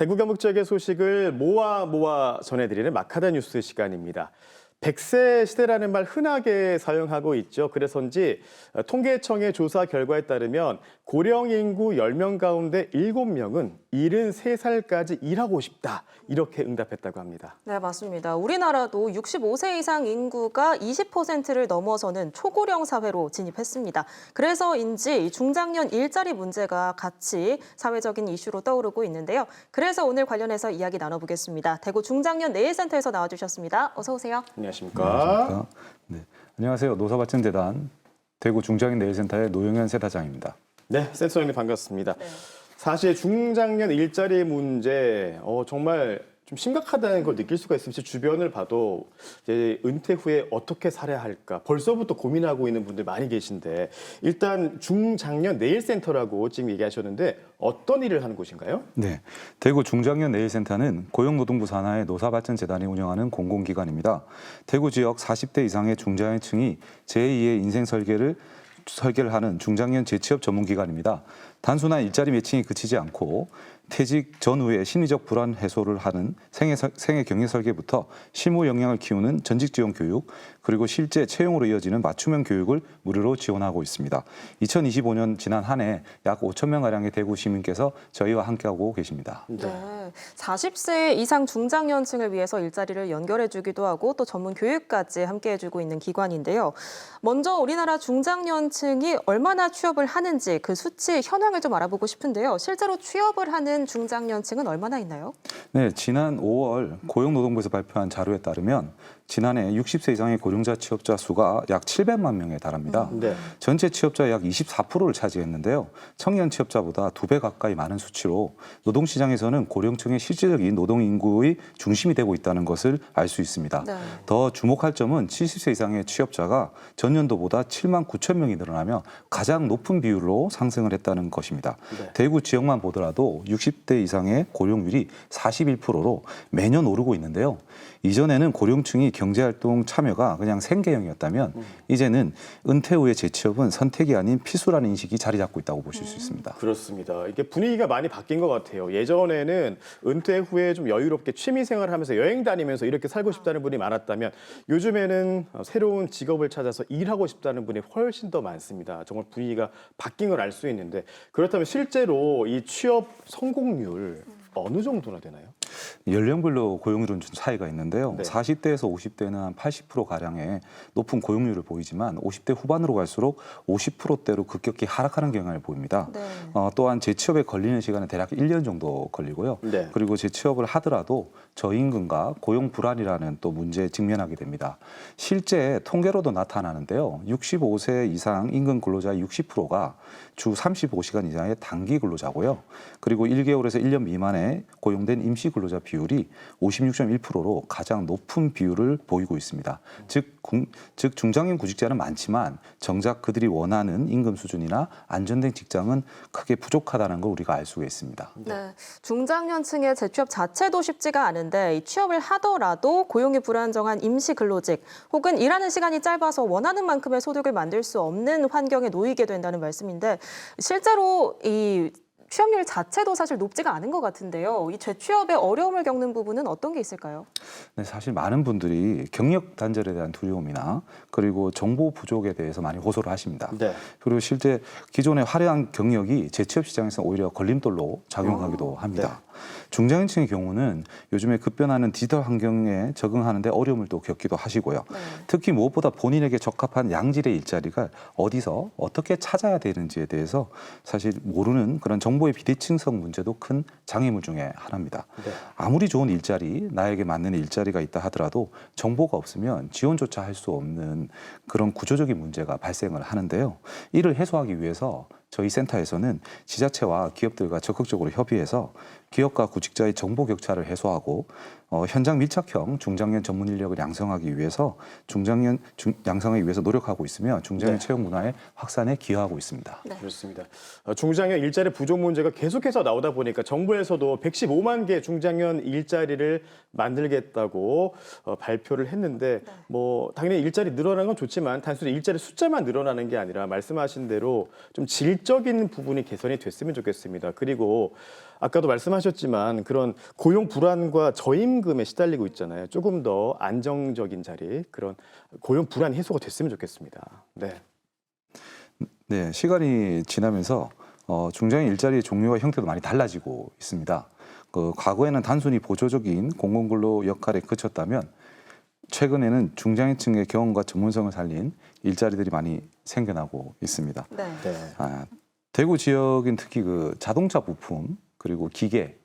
대구 경북 지역의 소식을 모아 전해드리는 마카다 뉴스 시간입니다. 100세 시대라는 말 흔하게 사용하고 있죠. 그래서인지 통계청의 조사 결과에 따르면 고령 인구 10명 가운데 7명은 73살까지 일하고 싶다. 이렇게 응답했다고 합니다. 네, 맞습니다. 우리나라도 65세 이상 인구가 20%를 넘어서는 초고령 사회로 진입했습니다. 그래서인지 중장년 일자리 문제가 같이 사회적인 이슈로 떠오르고 있는데요. 그래서 오늘 관련해서 이야기 나눠보겠습니다. 대구 중장년 내일센터에서 나와주셨습니다. 어서 오세요. 안녕하십니까? 네, 안녕하세요. 노사발전재단 대구 중장년 내일센터의 노영현 센터장입니다. 네, 센터장님 반갑습니다. 네. 사실 중장년 일자리 문제 정말 좀 심각하다는 걸 느낄 수가 있습니다. 주변을 봐도 이제 은퇴 후에 어떻게 살아야 할까 벌써부터 고민하고 있는 분들 많이 계신데 일단 중장년 내일센터라고 지금 얘기하셨는데 어떤 일을 하는 곳인가요? 네, 대구 중장년 내일센터는 고용노동부 산하의 노사발전재단이 운영하는 공공기관입니다. 대구 지역 40대 이상의 중장년층이 제2의 인생 설계를 하는 중장년 재취업 전문기관입니다. 단순한 일자리 매칭이 그치지 않고 퇴직 전후에 심리적 불안 해소를 하는 생애 경력 설계부터 실무 역량을 키우는 전직 지원 교육, 그리고 실제 채용으로 이어지는 맞춤형 교육을 무료로 지원하고 있습니다. 2025년 지난 한 해 약 5천 명가량의 대구 시민께서 저희와 함께하고 계십니다. 네, 40세 이상 중장년층을 위해서 일자리를 연결해주기도 하고 또 전문 교육까지 함께해주고 있는 기관인데요. 먼저 우리나라 중장년층이 얼마나 취업을 하는지 그 수치 현황을 좀 알아보고 싶은데요. 실제로 취업을 하는 중장년층은 얼마나 있나요? 네, 지난 5월 고용노동부에서 발표한 자료에 따르면 지난해 60세 이상의 고령자 취업자 수가 약 700만 명에 달합니다. 네. 전체 취업자의 약 24%를 차지했는데요. 청년 취업자보다 2배 가까이 많은 수치로 노동시장에서는 고령층의 실질적인 노동인구의 중심이 되고 있다는 것을 알 수 있습니다. 네. 더 주목할 점은 70세 이상의 취업자가 전년도보다 7만 9천 명이 늘어나며 가장 높은 비율로 상승을 했다는 것입니다. 네. 대구 지역만 보더라도 60대 이상의 고령률이 41%로 매년 오르고 있는데요. 이전에는 고령층이 경제활동 참여가 그냥 생계형이었다면 이제는 은퇴 후의 재취업은 선택이 아닌 필수라는 인식이 자리 잡고 있다고 보실 수 있습니다. 그렇습니다. 이게 분위기가 많이 바뀐 것 같아요. 예전에는 은퇴 후에 좀 여유롭게 취미생활을 하면서 여행 다니면서 이렇게 살고 싶다는 분이 많았다면 요즘에는 새로운 직업을 찾아서 일하고 싶다는 분이 훨씬 더 많습니다. 정말 분위기가 바뀐 걸 알 수 있는데 그렇다면 실제로 이 취업 성공률 어느 정도나 되나요? 연령별로 고용률은 좀 차이가 있는데요. 네. 40대에서 50대는 한 80%가량의 높은 고용률을 보이지만 50대 후반으로 갈수록 50%대로 급격히 하락하는 경향을 보입니다. 네. 또한 재취업에 걸리는 시간은 대략 1년 정도 걸리고요. 네. 그리고 재취업을 하더라도 저임금과 고용 불안이라는 또 문제에 직면하게 됩니다. 실제 통계로도 나타나는데요. 65세 이상 임금 근로자의 60%가 주 35시간 이상의 단기 근로자고요. 그리고 1개월에서 1년 미만의 고용된 임시 근로자 비율이 56.1%로 가장 높은 비율을 보이고 있습니다. 즉 중장년 구직자는 많지만 정작 그들이 원하는 임금 수준이나 안정된 직장은 크게 부족하다는 걸 우리가 알 수가 있습니다. 네, 중장년층의 재취업 자체도 쉽지가 않은데 이 취업을 하더라도 고용이 불안정한 임시 근로직 혹은 일하는 시간이 짧아서 원하는 만큼의 소득을 만들 수 없는 환경에 놓이게 된다는 말씀인데 실제로 이 취업률 자체도 사실 높지가 않은 것 같은데요. 이 재취업에 어려움을 겪는 부분은 어떤 게 있을까요? 네, 사실 많은 분들이 경력 단절에 대한 두려움이나 그리고 정보 부족에 대해서 많이 호소를 하십니다. 네. 그리고 실제 기존의 화려한 경력이 재취업 시장에서 오히려 걸림돌로 작용하기도 합니다. 중장년층의 경우는 요즘에 급변하는 디지털 환경에 적응하는 데 어려움을 또 겪기도 하시고요. 네. 특히 무엇보다 본인에게 적합한 양질의 일자리가 어디서 어떻게 찾아야 되는지에 대해서 사실 모르는 그런 정보의 비대칭성 문제도 큰 장애물 중에 하나입니다. 네. 아무리 좋은 일자리, 나에게 맞는 일자리가 있다 하더라도 정보가 없으면 지원조차 할 수 없는 그런 구조적인 문제가 발생을 하는데요. 이를 해소하기 위해서 저희 센터에서는 지자체와 기업들과 적극적으로 협의해서 기업과 구직자의 정보 격차를 해소하고 현장 밀착형 중장년 전문 인력을 양성하기 위해서 양성하기 위해서 노력하고 있으며 중장년 네. 채용 문화의 확산에 기여하고 있습니다. 네. 그렇습니다. 중장년 일자리 부족 문제가 계속해서 나오다 보니까 정부에서도 115만 개 중장년 일자리를 만들겠다고 발표를 했는데 뭐 당연히 일자리 늘어나는 건 좋지만 단순히 일자리 숫자만 늘어나는 게 아니라 말씀하신 대로 좀 질적인 부분이 개선이 됐으면 좋겠습니다. 그리고 아까도 말씀하셨지만 그런 고용 불안과 저임금에 시달리고 있잖아요. 조금 더 안정적인 자리, 그런 고용 불안 해소가 됐으면 좋겠습니다. 네. 네, 시간이 지나면서 중장년 일자리의 종류와 형태도 많이 달라지고 있습니다. 과거에는 단순히 보조적인 공공근로 역할에 그쳤다면 최근에는 중장년층의 경험과 전문성을 살린 일자리들이 많이 생겨나고 있습니다. 네. 네. 대구 지역인 특히 그 자동차 부품 그리고 기계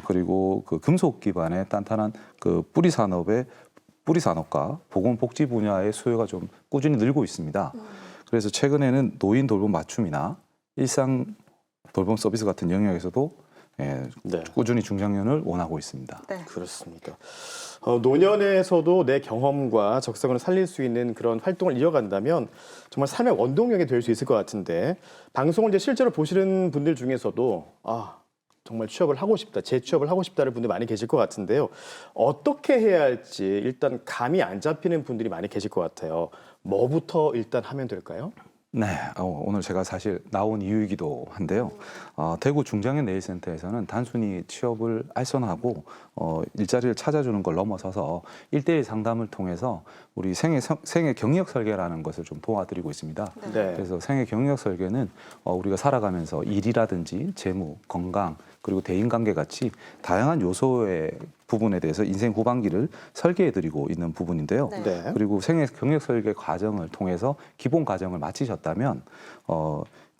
그리고 그 금속 기반의 단단한 그 뿌리 산업과 보건복지 분야의 수요가 좀 꾸준히 늘고 있습니다. 그래서 최근에는 노인 돌봄 맞춤이나 일상 돌봄 서비스 같은 영역에서도 네. 꾸준히 중장년을 원하고 있습니다. 네. 그렇습니다. 노년에서도 내 경험과 적성을 살릴 수 있는 그런 활동을 이어간다면 정말 삶의 원동력이 될 수 있을 것 같은데, 방송을 이제 실제로 보시는 분들 중에서도 정말 취업을 하고 싶다, 재취업을 하고 싶다는 분들 많이 계실 것 같은데요. 어떻게 해야 할지 일단 감이 안 잡히는 분들이 많이 계실 것 같아요. 뭐부터 일단 하면 될까요? 네, 오늘 제가 사실 나온 이유이기도 한데요. 대구 중장년 내일센터에서는 단순히 취업을 알선하고 일자리를 찾아주는 걸 넘어서서 1대1 상담을 통해서 우리 생애 경력 설계라는 것을 좀 도와드리고 있습니다. 네. 그래서 생애 경력 설계는 우리가 살아가면서 일이라든지 재무, 건강, 그리고 대인관계 같이 다양한 요소의 부분에 대해서 인생 후반기를 설계해드리고 있는 부분인데요. 네. 네. 그리고 생애 경력 설계 과정을 통해서 기본 과정을 마치셨다면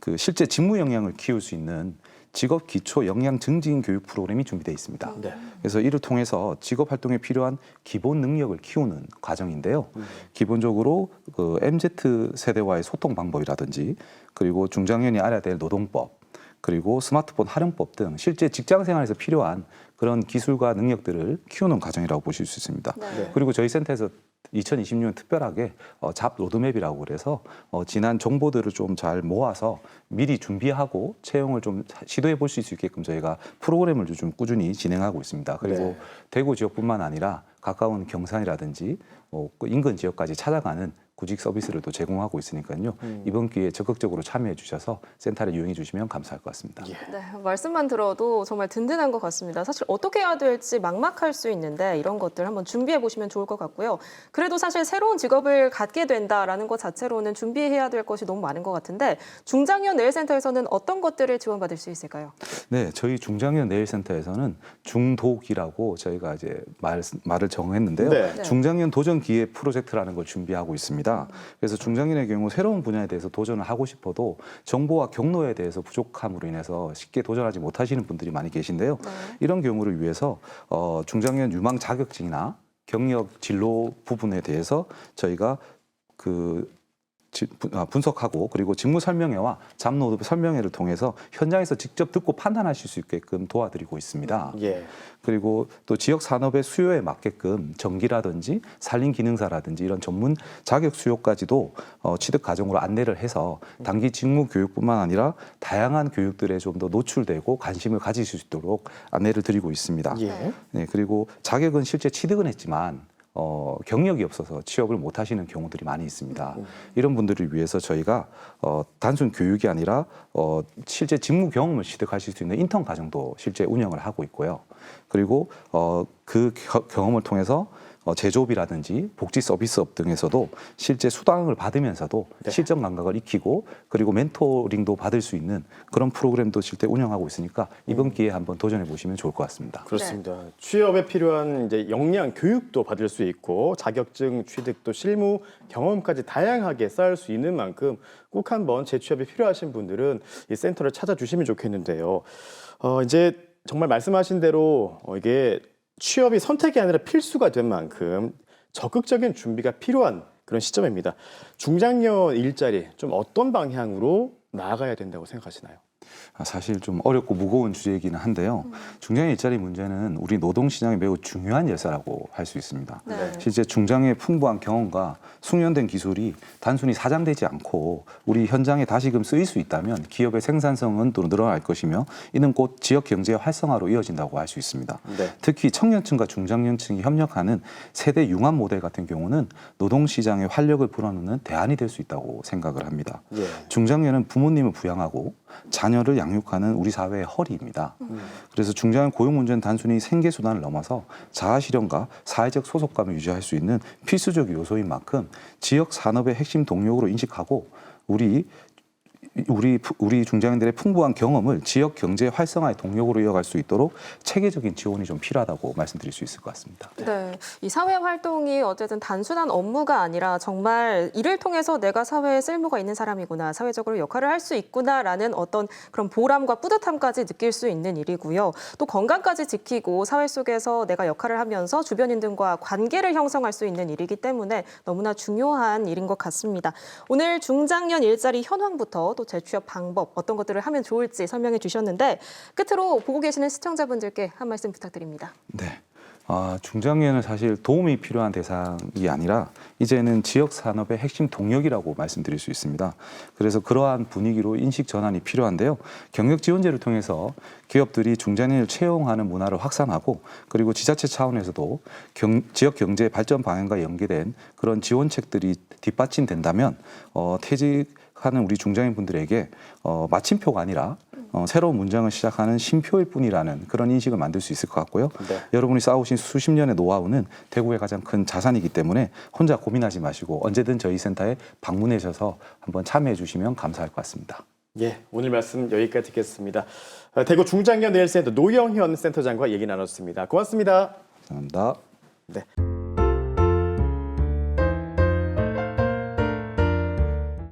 그 실제 직무 역량을 키울 수 있는 직업 기초 역량 증진 교육 프로그램이 준비되어 있습니다. 네. 그래서 이를 통해서 직업 활동에 필요한 기본 능력을 키우는 과정인데요. 기본적으로 그 MZ 세대와의 소통 방법이라든지 그리고 중장년이 알아야 될 노동법 그리고 스마트폰 활용법 등 실제 직장 생활에서 필요한 그런 기술과 능력들을 키우는 과정이라고 보실 수 있습니다. 네. 그리고 저희 센터에서 2020년 특별하게 잡 로드맵이라고 그래서 지난 정보들을 좀 잘 모아서 미리 준비하고 채용을 좀 시도해 볼 수 있게끔 저희가 프로그램을 좀 꾸준히 진행하고 있습니다. 그리고 네. 대구 지역뿐만 아니라 가까운 경산이라든지 그 인근 지역까지 찾아가는 구직 서비스를 또 제공하고 있으니까요. 이번 기회에 적극적으로 참여해 주셔서 센터를 이용해 주시면 감사할 것 같습니다. 예. 네, 말씀만 들어도 정말 든든한 것 같습니다. 사실 어떻게 해야 될지 막막할 수 있는데 이런 것들 한번 준비해 보시면 좋을 것 같고요. 그래도 사실 새로운 직업을 갖게 된다라는 것 자체로는 준비해야 될 것이 너무 많은 것 같은데 중장년 내일센터에서는 어떤 것들을 지원받을 수 있을까요? 네, 저희 중장년 내일센터에서는 중독이라고 저희가 이제 말을 정했는데요. 네. 중장년 도전 기회 프로젝트라는 걸 준비하고 있습니다. 그래서 중장년의 경우 새로운 분야에 대해서 도전을 하고 싶어도 정보와 경로에 대해서 부족함으로 인해서 쉽게 도전하지 못하시는 분들이 많이 계신데요. 네. 이런 경우를 위해서 중장년 유망 자격증이나 경력 진로 부분에 대해서 저희가 분석하고 그리고 직무 설명회와 잡노 설명회를 통해서 현장에서 직접 듣고 판단하실 수 있게끔 도와드리고 있습니다. 예. 그리고 또 지역 산업의 수요에 맞게끔 전기라든지 산림 기능사라든지 이런 전문 자격 수요까지도 취득 과정으로 안내를 해서 단기 직무 교육뿐만 아니라 다양한 교육들에 좀 더 노출되고 관심을 가지실 수 있도록 안내를 드리고 있습니다. 예. 네, 그리고 자격은 실제 취득은 했지만 경력이 없어서 취업을 못 하시는 경우들이 많이 있습니다. 이런 분들을 위해서 저희가 단순 교육이 아니라 실제 직무 경험을 취득하실 수 있는 인턴 과정도 실제 운영을 하고 있고요. 그리고 그 경험을 통해서 제조업이라든지 복지 서비스업 등에서도 실제 수당을 받으면서도 네. 실전 감각을 익히고 그리고 멘토링도 받을 수 있는 그런 프로그램도 실제 운영하고 있으니까 이번 기회에 한번 도전해 보시면 좋을 것 같습니다. 그렇습니다. 취업에 필요한 이제 역량 교육도 받을 수 있고 자격증 취득도 실무 경험까지 다양하게 쌓을 수 있는 만큼 꼭 한번 재취업이 필요하신 분들은 이 센터를 찾아주시면 좋겠는데요. 이제 정말 말씀하신 대로 이게 취업이 선택이 아니라 필수가 된 만큼 적극적인 준비가 필요한 그런 시점입니다. 중장년 일자리 좀 어떤 방향으로 나아가야 된다고 생각하시나요? 사실 좀 어렵고 무거운 주제이기는 한데요. 중장년 일자리 문제는 우리 노동시장에 매우 중요한 열쇠라고 할 수 있습니다. 네. 실제 중장의 풍부한 경험과 숙련된 기술이 단순히 사장되지 않고 우리 현장에 다시금 쓰일 수 있다면 기업의 생산성은 또 늘어날 것이며 이는 곧 지역 경제의 활성화로 이어진다고 할 수 있습니다. 네. 특히 청년층과 중장년층이 협력하는 세대 융합 모델 같은 경우는 노동시장의 활력을 불어넣는 대안이 될 수 있다고 생각을 합니다. 예. 중장년은 부모님을 부양하고 자녀 자녀를 양육하는 우리 사회의 허리입니다. 그래서 중장년 고용 문제는 단순히 생계 수단을 넘어서 자아 실현과 사회적 소속감을 유지할 수 있는 필수적 요소인 만큼 지역 산업의 핵심 동력으로 인식하고 우리 중장년들의 풍부한 경험을 지역 경제 활성화의 동력으로 이어갈 수 있도록 체계적인 지원이 좀 필요하다고 말씀드릴 수 있을 것 같습니다. 네, 이 사회 활동이 어쨌든 단순한 업무가 아니라 정말 이를 통해서 내가 사회에 쓸모가 있는 사람이구나, 사회적으로 역할을 할 수 있구나라는 어떤 그런 보람과 뿌듯함까지 느낄 수 있는 일이고요. 또 건강까지 지키고 사회 속에서 내가 역할을 하면서 주변인들과 관계를 형성할 수 있는 일이기 때문에 너무나 중요한 일인 것 같습니다. 오늘 중장년 일자리 현황부터 또 재취업 방법, 어떤 것들을 하면 좋을지 설명해 주셨는데 끝으로 보고 계시는 시청자분들께 한 말씀 부탁드립니다. 네. 중장년은 사실 도움이 필요한 대상이 아니라 이제는 지역 산업의 핵심 동력이라고 말씀드릴 수 있습니다. 그래서 그러한 분위기로 인식 전환이 필요한데요. 경력 지원제를 통해서 기업들이 중장년을 채용하는 문화를 확산하고 그리고 지자체 차원에서도 지역 경제 발전 방향과 연계된 그런 지원책들이 뒷받침된다면 퇴직하는 우리 중장년 분들에게 마침표가 아니라 새로운 문장을 시작하는 쉼표일 뿐이라는 그런 인식을 만들 수 있을 것 같고요. 네. 여러분이 쌓아오신 수십 년의 노하우는 대구의 가장 큰 자산이기 때문에 혼자 고민하지 마시고 언제든 저희 센터에 방문해 주셔서 한번 참여해 주시면 감사할 것 같습니다. 예, 오늘 말씀 여기까지 듣겠습니다. 대구 중장년 내일센터 노영현 센터장과 얘기 나눴습니다. 고맙습니다. 감사합니다. 네.